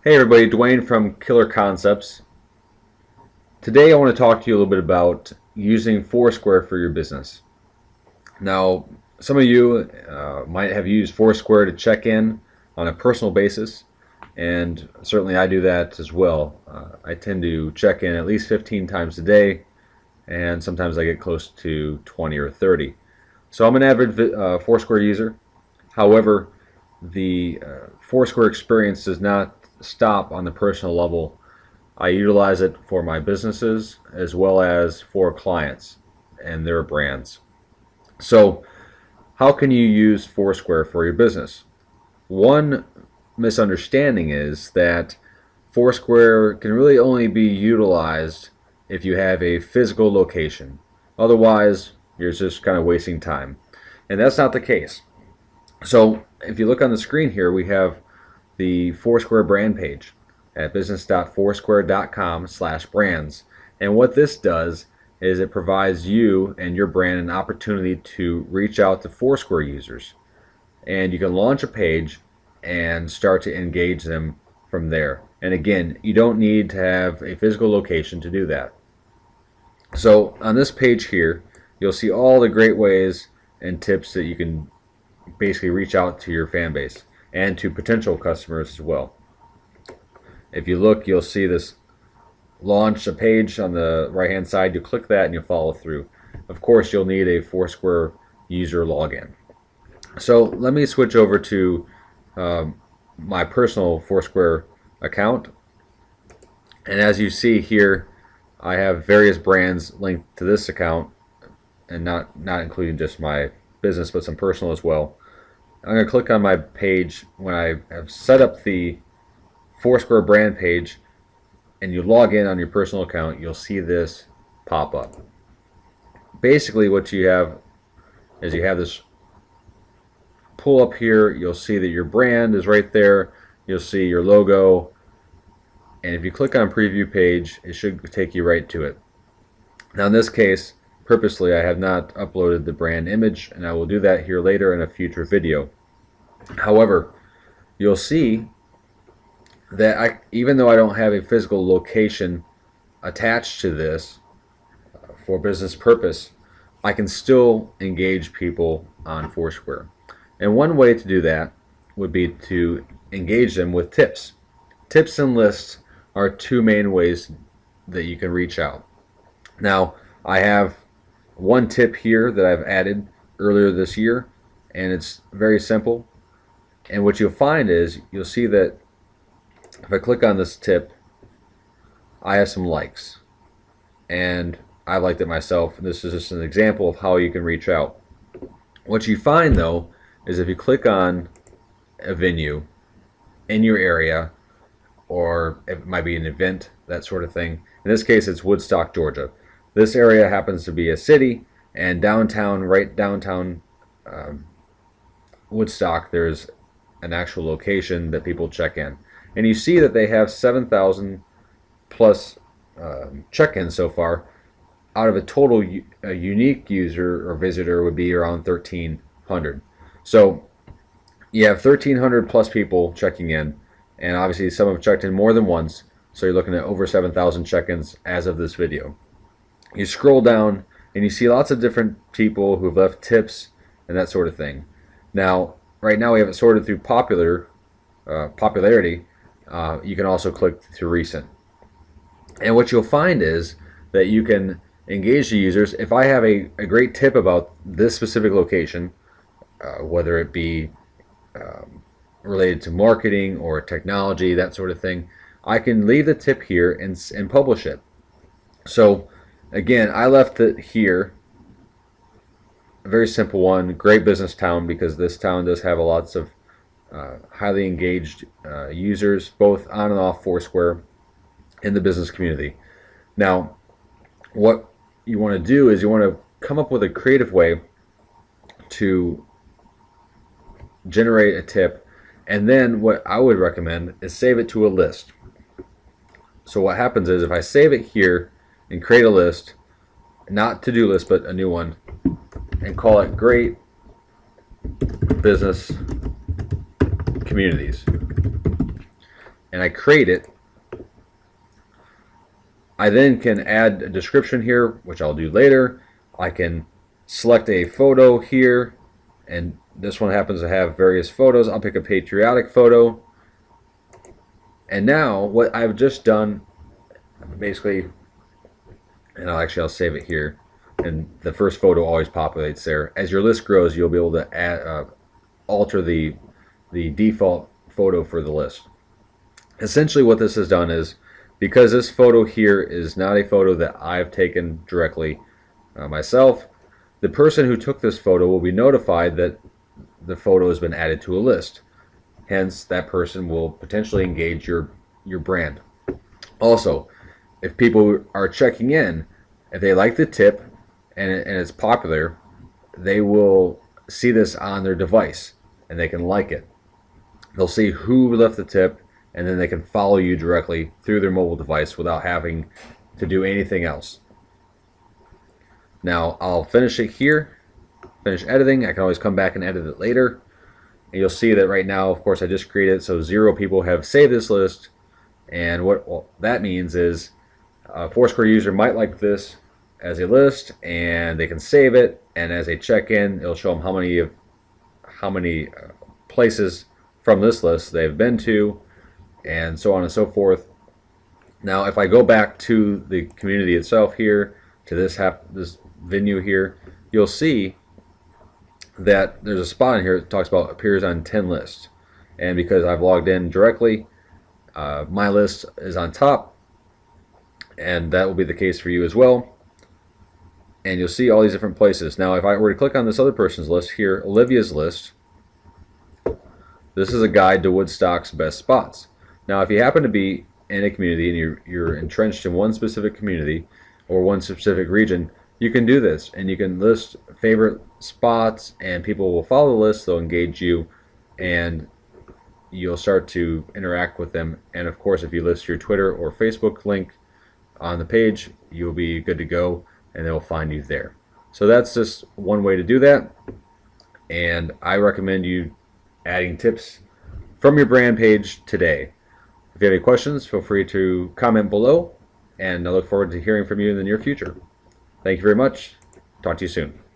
Hey everybody, Dwayne from Killer Concepts. Today I want to talk to you a little bit about using Foursquare for your business. Now, some of you might have used Foursquare to check in on a personal basis, and certainly I do that as well. I tend to check in at least 15 times a day, and sometimes I get close to 20 or 30. So I'm an avid Foursquare user. However, the Foursquare experience does not stop on the personal level. I utilize it for my businesses as well as for clients and their brands. So, how can you use Foursquare for your business? One misunderstanding is that Foursquare can really only be utilized if you have a physical location. Otherwise, you're just kind of wasting time. And that's not the case. So, if you look on the screen here, we have the Foursquare brand page at business.foursquare.com/brands. And what this does is it provides you and your brand an opportunity to reach out to Foursquare users. And you can launch a page and start to engage them from there. And again, you don't need to have a physical location to do that. So on this page here, you'll see all the great ways and tips that you can basically reach out to your fan base and to potential customers as well. If you look, you'll see this launch a page on the right hand side. You click that and you follow through. Of course, you'll need a Foursquare user login. So let me switch over to my personal Foursquare account. And as you see here, I have various brands linked to this account, and not including just my business, but some personal as well. I'm going to click on my page when I have set up the Foursquare brand page, and you log in on your personal account. You'll see this pop up. Basically, what you have is you have this pull up here. You'll see that your brand is right there. You'll see your logo, and if you click on preview page, it should take you right to it. Now in this case, purposely, I have not uploaded the brand image, and I will do that here later in a future video. However, you'll see that even though I don't have a physical location attached to this for business purpose, I can still engage people on Foursquare. And one way to do that would be to engage them with tips. Tips and lists are two main ways that you can reach out. Now, I have one tip here that I've added earlier this year, and it's very simple. And what you'll find is you'll see that if I click on this tip, I have some likes, and I liked it myself. This is just an example of how you can reach out. What you find though is if you click on a venue in your area, or it might be an event, that sort of thing. In this case, it's Woodstock, Georgia. This area happens to be a city, and downtown, right downtown Woodstock, there's an actual location that people check in. And you see that they have 7,000 plus check-ins so far, out of a total unique user or visitor would be around 1,300. So you have 1,300 plus people checking in, and obviously some have checked in more than once, so you're looking at over 7,000 check-ins as of this video. You scroll down and you see lots of different people who've left tips and that sort of thing. Now, right now we have it sorted through popularity. You can also click through recent. And what you'll find is that you can engage the users. If I have a great tip about this specific location, whether it be related to marketing or technology, that sort of thing, I can leave the tip here and publish it. So again, I left it here. A very simple one, great business town, because this town does have lots of highly engaged users, both on and off Foursquare in the business community. Now, what you want to do is you want to come up with a creative way to generate a tip, and then what I would recommend is save it to a list. So what happens is if I save it here and create a list, not to-do list but a new one, and call it Great Business Communities. and I create it, I then can add a description here, which I'll do later. I can select a photo here, and this one happens to have various photos. I'll pick a patriotic photo. And now what I've just done, basically, and I'll save it here, and the first photo always populates there. As your list grows, you'll be able to add, alter the default photo for the list. Essentially what this has done is, because this photo here is not a photo that I've taken directly myself, the person who took this photo will be notified that the photo has been added to a list. Hence, that person will potentially engage your brand. Also, if people are checking in, if they like the tip and it's popular, they will see this on their device and they can like it. They'll see who left the tip, and then they can follow you directly through their mobile device without having to do anything else. Now I'll finish it here, finish editing. I can always come back and edit it later. And you'll see that right now, of course, I just created it, so 0 people have saved this list. And what that means is a Foursquare user might like this as a list, and they can save it. And as they check in, it'll show them how many places from this list they've been to, and so on and so forth. Now, if I go back to the community itself here, to this venue here, you'll see that there's a spot in here that talks about appears on 10 lists. And because I've logged in directly, my list is on top, and that will be the case for you as well. And you'll see all these different places. Now, if I were to click on this other person's list here, Olivia's list, this is a guide to Woodstock's best spots. Now, if you happen to be in a community and you're entrenched in one specific community or one specific region, you can do this, and you can list favorite spots, and people will follow the list. They'll engage you, and you'll start to interact with them. And of course, if you list your Twitter or Facebook link on the page, you'll be good to go, and they'll find you there. So that's just one way to do that, and I recommend you adding tips from your brand page today. If you have any questions, feel free to comment below, and I look forward to hearing from you in the near future. Thank you very much. Talk to you soon.